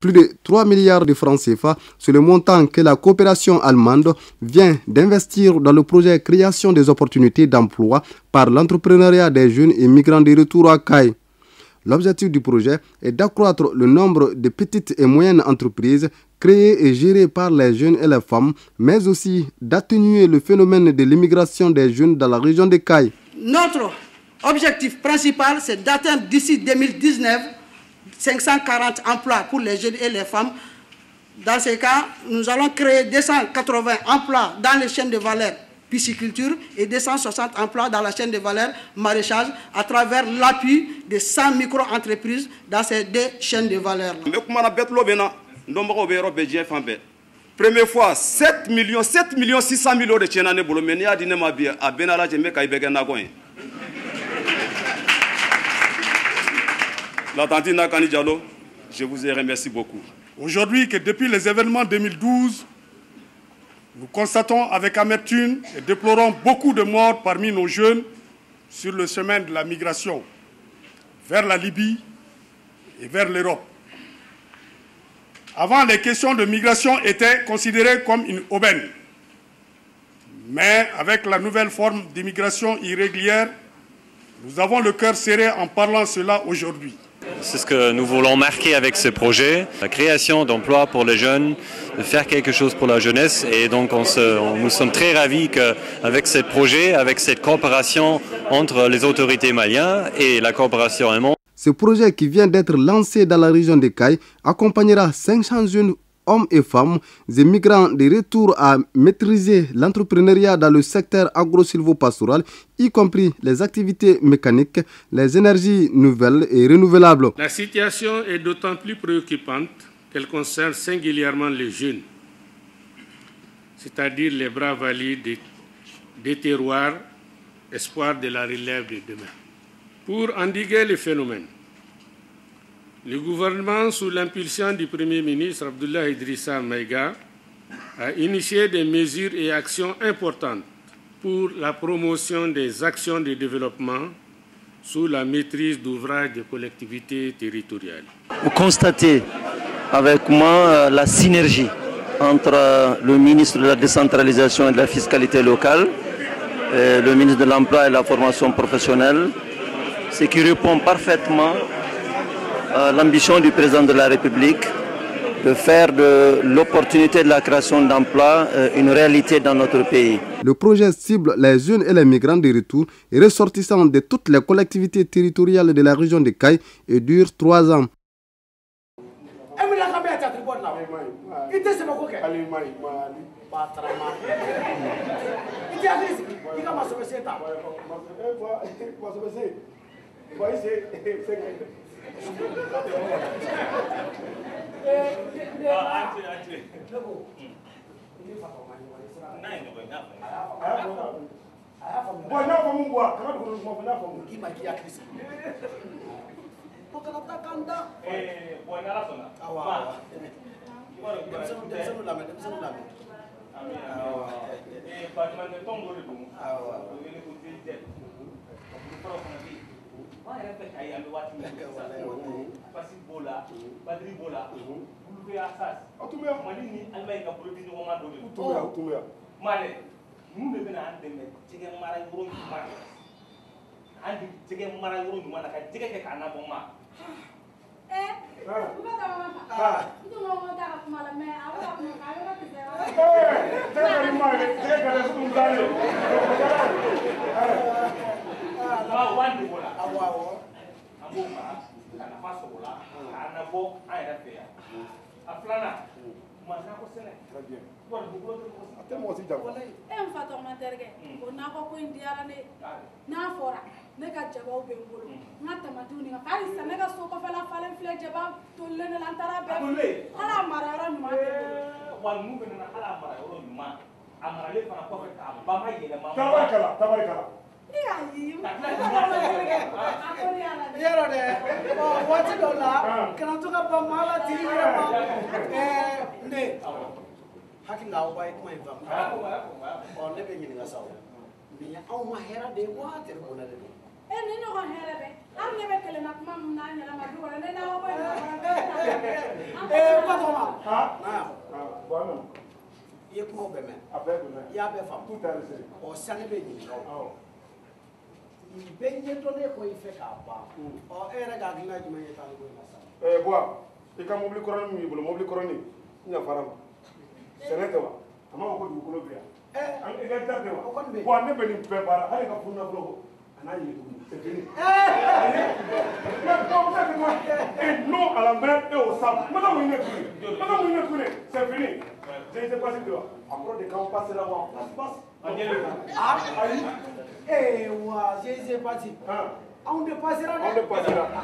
plus de 3 milliards de francs CFA. C'est le montant que la coopération allemande vient d'investir dans le projet création des opportunités d'emploi par l'entrepreneuriat des jeunes et migrants de retour à Kayes. L'objectif du projet est d'accroître le nombre de petites et moyennes entreprises créées et gérées par les jeunes et les femmes, mais aussi d'atténuer le phénomène de l'immigration des jeunes dans la région de Kayes. Notre objectif principal, c'est d'atteindre d'ici 2019 540 emplois pour les jeunes et les femmes. Dans ce cas, nous allons créer 280 emplois dans les chaînes de valeur pisciculture et 260 emplois dans la chaîne de valeur maraîchage à travers l'appui de 100 micro-entreprises dans ces deux chaînes de valeur. Première fois, 7 600 000 euros de tchénané boulot, mais n'y a dit ma bien à Benala, je me caille nagoin. La tante Nakani Diallo, je vous remercie beaucoup. Aujourd'hui, que depuis les événements 2012, nous constatons avec amertume et déplorons beaucoup de morts parmi nos jeunes sur le chemin de la migration vers la Libye et vers l'Europe. Avant, les questions de migration étaient considérées comme une aubaine. Mais avec la nouvelle forme d'immigration irrégulière, nous avons le cœur serré en parlant cela aujourd'hui. C'est ce que nous voulons marquer avec ce projet, la création d'emplois pour les jeunes, de faire quelque chose pour la jeunesse. Et donc nous sommes très ravis qu'avec ce projet, avec cette coopération entre les autorités maliennes et la coopération allemande. Ce projet qui vient d'être lancé dans la région de Kayes accompagnera 500 jeunes hommes et femmes et migrants de retour à maîtriser l'entrepreneuriat dans le secteur agro-silvo-pastoral, y compris les activités mécaniques, les énergies nouvelles et renouvelables. La situation est d'autant plus préoccupante qu'elle concerne singulièrement les jeunes, c'est-à-dire les bras valides des terroirs, espoir de la relève de demain. Pour endiguer le phénomène, le gouvernement, sous l'impulsion du Premier ministre Abdoulaye Idrissa Maïga, a initié des mesures et actions importantes pour la promotion des actions de développement sous la maîtrise d'ouvrages de collectivités territoriales. Vous constatez avec moi la synergie entre le ministre de la décentralisation et de la fiscalité locale, et le ministre de l'Emploi et de la formation professionnelle, ce qui répond parfaitement à l'ambition du président de la République de faire de l'opportunité de la création d'emplois une réalité dans notre pays. Le projet cible les jeunes et les migrants de retour et ressortissants de toutes les collectivités territoriales de la région de Kayes et dure 3 ans. patron. Ah, bon. Il y a pour eux-mêmes. Il y a des femmes. Tout à l'heure. Au Sénégal, il baigne donné quoi il fait qu'à bas. Oh, et regarde, il a dit, mais il est en train de bois. Et quand mobile corona, le mobile corona, il y a pas. C'est net, toi. Comment on peut vous coller? Eh, exactement. Quoi, ne peut pas préparer. Allez, quand vous n'avez pas. C'est fini. Et non à la mer et au sable. Madame, vous ne connaissez. C'est fini. Je ne sais pas si tu vas. Encore des camps passés là-bas. Ah, eh, ouais, je sais pas si. On ne passera pas. On ne passera pas.